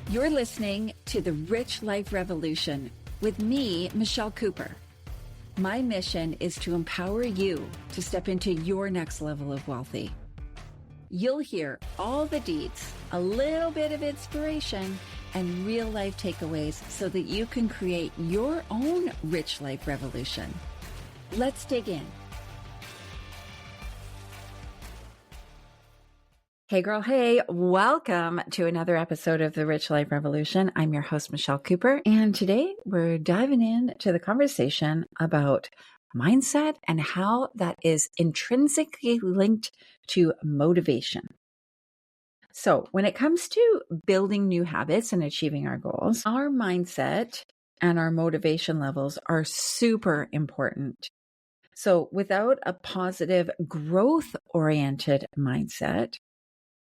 You're listening to The Rich Life Revolution with me, Michelle Cooper. My mission is to empower you to step into your next level of wealthy. You'll hear all the deets, a little bit of inspiration, and real life takeaways so that you can create your own rich life revolution. Let's dig in. Hey girl, hey, welcome to another episode of The Rich Life Revolution. I'm your host, Michelle Cooper, and today we're diving into the conversation about mindset and how that is intrinsically linked to motivation. So when it comes to building new habits and achieving our goals, our mindset and our motivation levels are super important. So without a positive growth-oriented mindset,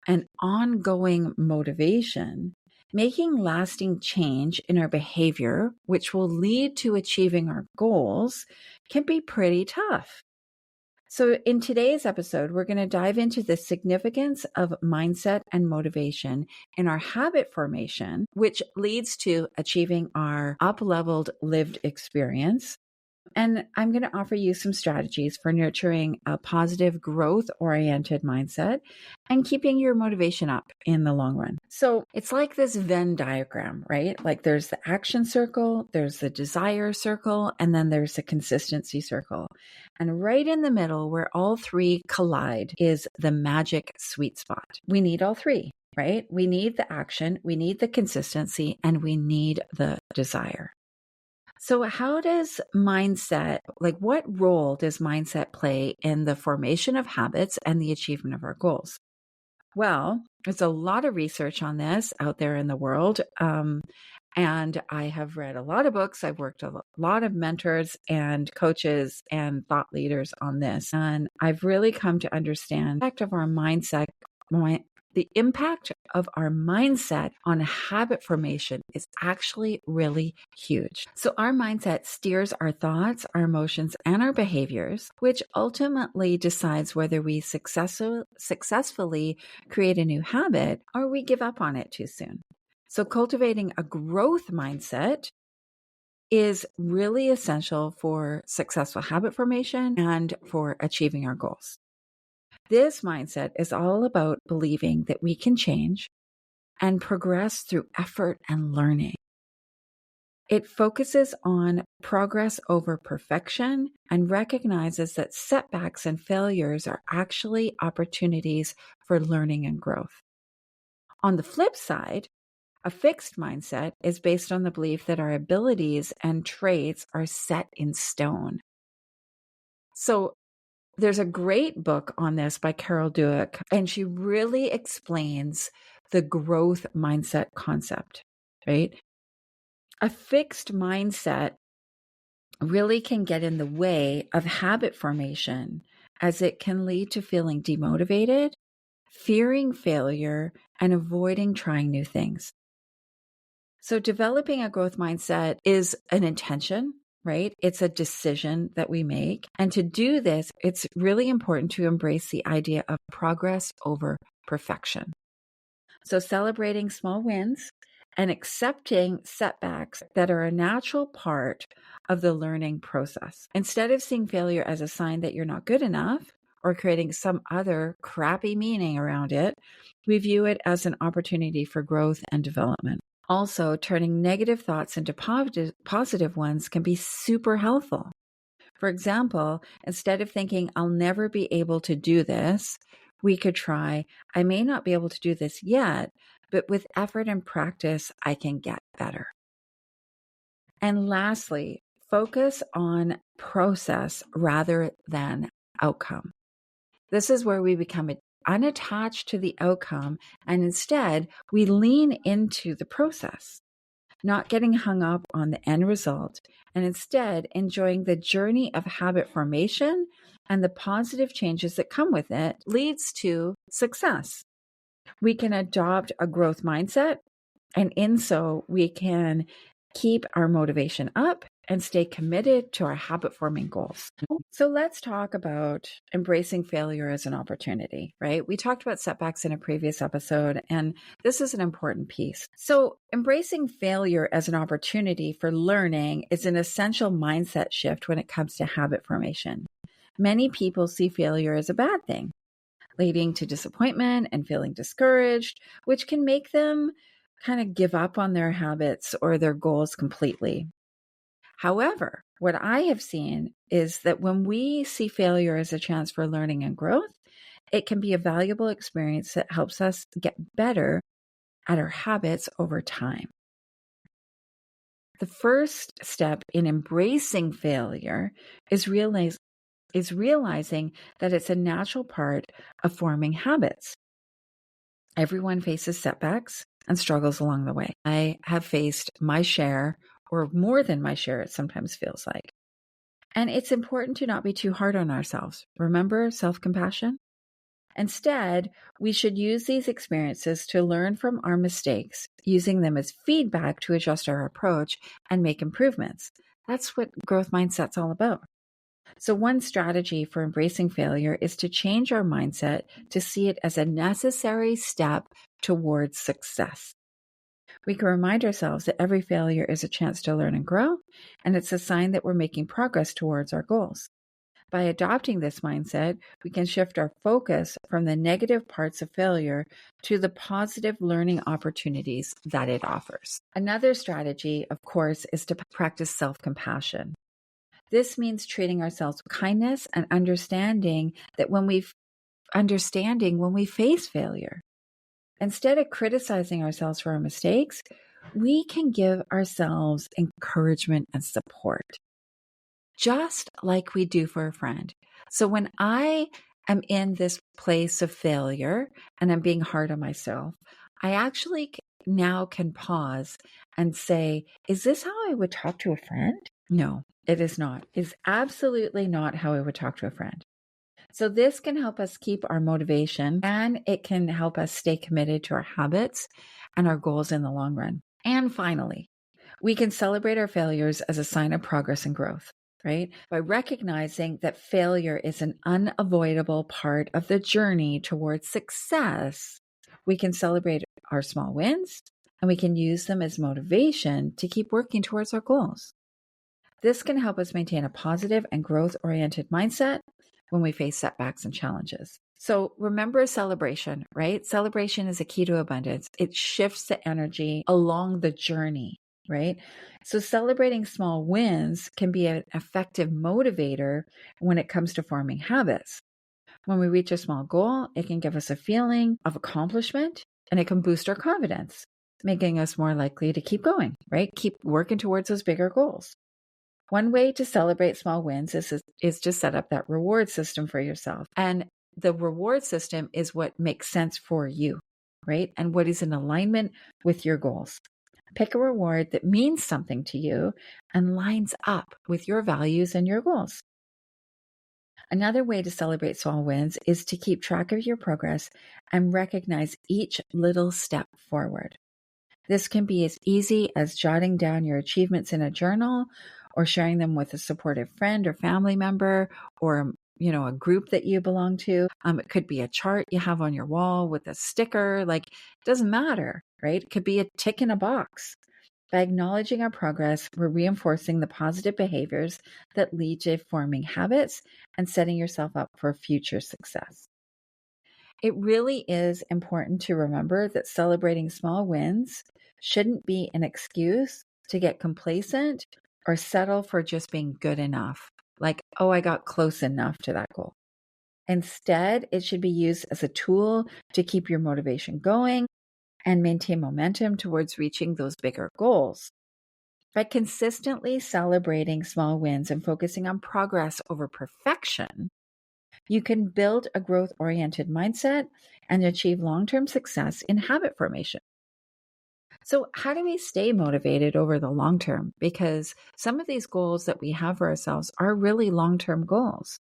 and ongoing motivation, making lasting change in our behavior, which will lead to achieving our goals, can be pretty tough. So in today's episode, we're going to dive into the significance of mindset and motivation in our habit formation, which leads to achieving our up-leveled lived experience. And I'm going to offer you some strategies for nurturing a positive growth-oriented mindset and keeping your motivation up in the long run. So it's like this Venn diagram, right? Like there's the action circle, there's the desire circle, and then there's the consistency circle. And right in the middle where all three collide is the magic sweet spot. We need all three, right? We need the action, we need the consistency, and we need the desire. So how does mindset, like what role does mindset play in the formation of habits and the achievement of our goals? Well, there's a lot of research on this out there in the world. And I have read a lot of books. I've worked with a lot of mentors and coaches and thought leaders on this. And I've really come to understand the impact of our mindset. The impact of our mindset on habit formation is actually really huge. So our mindset steers our thoughts, our emotions, and our behaviors, which ultimately decides whether we successfully create a new habit or we give up on it too soon. So cultivating a growth mindset is really essential for successful habit formation and for achieving our goals. This mindset is all about believing that we can change and progress through effort and learning. It focuses on progress over perfection and recognizes that setbacks and failures are actually opportunities for learning and growth. On the flip side, a fixed mindset is based on the belief that our abilities and traits are set in stone. So there's a great book on this by Carol Dweck, and she really explains the growth mindset concept, right? A fixed mindset really can get in the way of habit formation as it can lead to feeling demotivated, fearing failure, and avoiding trying new things. So developing a growth mindset is an intention, right? It's a decision that we make. And to do this, it's really important to embrace the idea of progress over perfection. So celebrating small wins and accepting setbacks that are a natural part of the learning process. Instead of seeing failure as a sign that you're not good enough or creating some other crappy meaning around it, we view it as an opportunity for growth and development. Also, turning negative thoughts into positive ones can be super helpful. For example, instead of thinking, I'll never be able to do this, we could try, I may not be able to do this yet, but with effort and practice, I can get better. And lastly, focus on process rather than outcome. This is where we become unattached to the outcome, and instead we lean into the process, not getting hung up on the end result, and instead enjoying the journey of habit formation and the positive changes that come with it leads to success. We can adopt a growth mindset, and in so we can keep our motivation up and stay committed to our habit forming goals. So let's talk about embracing failure as an opportunity, right? We talked about setbacks in a previous episode, and this is an important piece. So embracing failure as an opportunity for learning is an essential mindset shift when it comes to habit formation. Many people see failure as a bad thing, leading to disappointment and feeling discouraged, which can make them kind of give up on their habits or their goals completely. However, what I have seen is that when we see failure as a chance for learning and growth, it can be a valuable experience that helps us get better at our habits over time. The first step in embracing failure is realizing that it's a natural part of forming habits. Everyone faces setbacks and struggles along the way. I have faced my share, or more than my share, it sometimes feels like. And it's important to not be too hard on ourselves. Remember self-compassion? Instead, we should use these experiences to learn from our mistakes, using them as feedback to adjust our approach and make improvements. That's what growth mindset's all about. So one strategy for embracing failure is to change our mindset to see it as a necessary step towards success. We can remind ourselves that every failure is a chance to learn and grow, and it's a sign that we're making progress towards our goals. By adopting this mindset, we can shift our focus from the negative parts of failure to the positive learning opportunities that it offers. Another strategy, of course, is to practice self-compassion. This means treating ourselves with kindness and understanding when we face failure. Instead of criticizing ourselves for our mistakes, we can give ourselves encouragement and support, just like we do for a friend. So when I am in this place of failure and I'm being hard on myself, I actually now can pause and say, is this how I would talk to a friend? No, it is not. It's absolutely not how I would talk to a friend. So this can help us keep our motivation, and it can help us stay committed to our habits and our goals in the long run. And finally, we can celebrate our failures as a sign of progress and growth, right? By recognizing that failure is an unavoidable part of the journey towards success, we can celebrate our small wins, and we can use them as motivation to keep working towards our goals. This can help us maintain a positive and growth-oriented mindset when we face setbacks and challenges. So remember celebration, right? Celebration is a key to abundance. It shifts the energy along the journey, right? So celebrating small wins can be an effective motivator when it comes to forming habits. When we reach a small goal, it can give us a feeling of accomplishment, and it can boost our confidence, making us more likely to keep going, right? Keep working towards those bigger goals. One way to celebrate small wins is to set up that reward system for yourself. And the reward system is what makes sense for you, right? And what is in alignment with your goals. Pick a reward that means something to you and lines up with your values and your goals. Another way to celebrate small wins is to keep track of your progress and recognize each little step forward. This can be as easy as jotting down your achievements in a journal or sharing them with a supportive friend or family member or a group that you belong to. It could be a chart you have on your wall with a sticker. It doesn't matter, right? It could be a tick in a box. By acknowledging our progress, we're reinforcing the positive behaviors that lead to forming habits and setting yourself up for future success. It really is important to remember that celebrating small wins shouldn't be an excuse to get complacent or settle for just being good enough. I got close enough to that goal. Instead, it should be used as a tool to keep your motivation going and maintain momentum towards reaching those bigger goals. By consistently celebrating small wins and focusing on progress over perfection, you can build a growth-oriented mindset and achieve long-term success in habit formation. So how do we stay motivated over the long term? Because some of these goals that we have for ourselves are really long-term goals.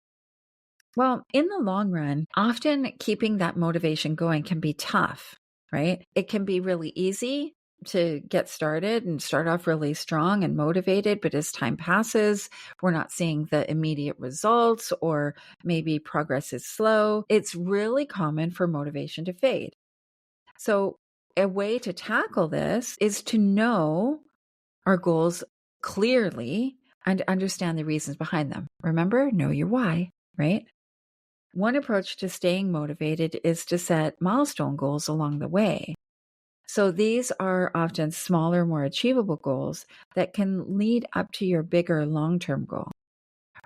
Well, in the long run, often keeping that motivation going can be tough, right? It can be really easy to get started and start off really strong and motivated. But as time passes, we're not seeing the immediate results, or maybe progress is slow. It's really common for motivation to fade. So a way to tackle this is to know our goals clearly and understand the reasons behind them. Remember, know your why, right? One approach to staying motivated is to set milestone goals along the way. So these are often smaller, more achievable goals that can lead up to your bigger long-term goal.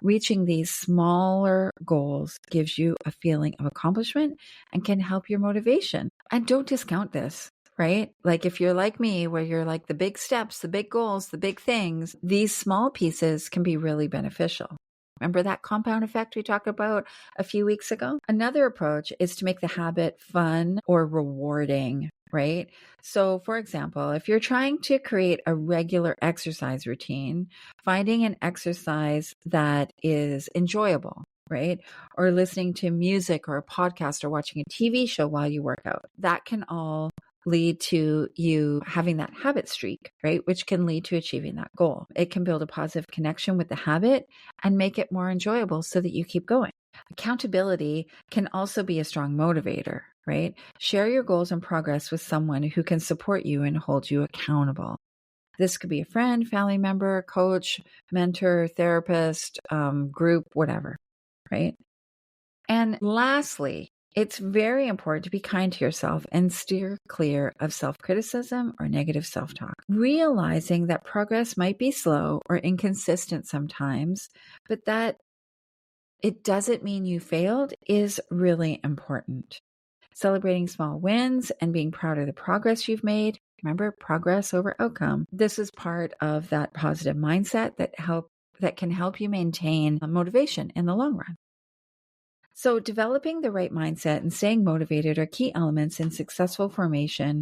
Reaching these smaller goals gives you a feeling of accomplishment and can help your motivation. And don't discount this, right? Like if you're like me, where you're like the big steps, the big goals, the big things, these small pieces can be really beneficial. Remember that compound effect we talked about a few weeks ago? Another approach is to make the habit fun or rewarding, right? So, for example, if you're trying to create a regular exercise routine, finding an exercise that is enjoyable, right? Or listening to music or a podcast or watching a TV show while you work out, that can all lead to you having that habit streak, right? Which can lead to achieving that goal. It can build a positive connection with the habit and make it more enjoyable so that you keep going. Accountability can also be a strong motivator, right? Share your goals and progress with someone who can support you and hold you accountable. This could be a friend, family member, coach, mentor, therapist, group, whatever, right? And lastly, it's very important to be kind to yourself and steer clear of self-criticism or negative self-talk. Realizing that progress might be slow or inconsistent sometimes, but that it doesn't mean you failed is really important. Celebrating small wins and being proud of the progress you've made. Remember, progress over outcome. This is part of that positive mindset that can help you maintain motivation in the long run. So developing the right mindset and staying motivated are key elements in successful formation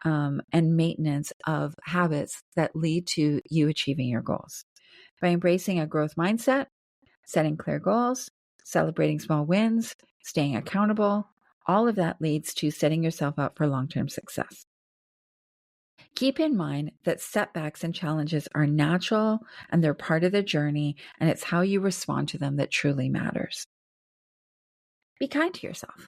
and maintenance of habits that lead to you achieving your goals. By embracing a growth mindset, setting clear goals, celebrating small wins, staying accountable, all of that leads to setting yourself up for long-term success. Keep in mind that setbacks and challenges are natural and they're part of the journey, and it's how you respond to them that truly matters. Be kind to yourself.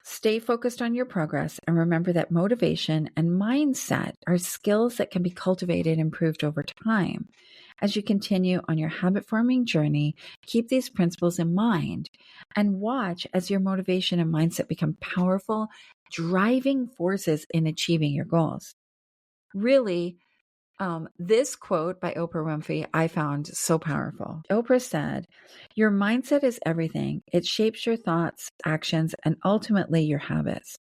Stay focused on your progress and remember that motivation and mindset are skills that can be cultivated and improved over time. As you continue on your habit-forming journey, keep these principles in mind and watch as your motivation and mindset become powerful, driving forces in achieving your goals. Really, this quote by Oprah Winfrey I found so powerful. Oprah said, "Your mindset is everything. It shapes your thoughts, actions, and ultimately your habits.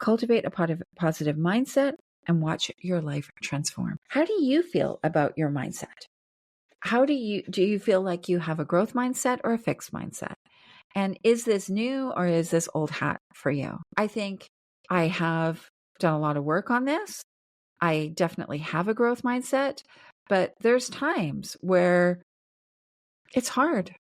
Cultivate a positive mindset and watch your life transform." How do you feel about your mindset? Do you feel like you have a growth mindset or a fixed mindset? And is this new or is this old hat for you? I think I have done a lot of work on this. I definitely have a growth mindset, but there's times where it's hard,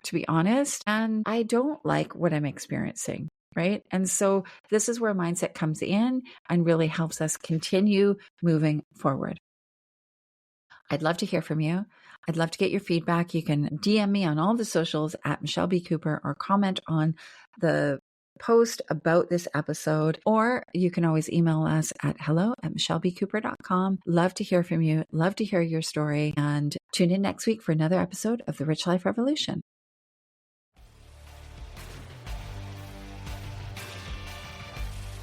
to be honest, and I don't like what I'm experiencing, right? And so this is where mindset comes in and really helps us continue moving forward. I'd love to hear from you. I'd love to get your feedback. You can DM me on all the socials at Michelle B. Cooper or comment on the post about this episode, or you can always email us at hello@michellebcooper.com. Love to hear from you. Love to hear your story, and tune in next week for another episode of The Rich Life Revolution.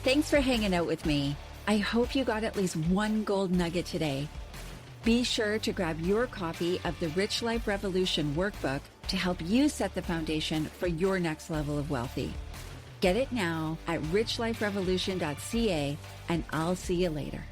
Thanks for hanging out with me. I hope you got at least one gold nugget today. Be sure to grab your copy of the Rich Life Revolution workbook to help you set the foundation for your next level of wealthy. Get it now at richliferevolution.ca, and I'll see you later.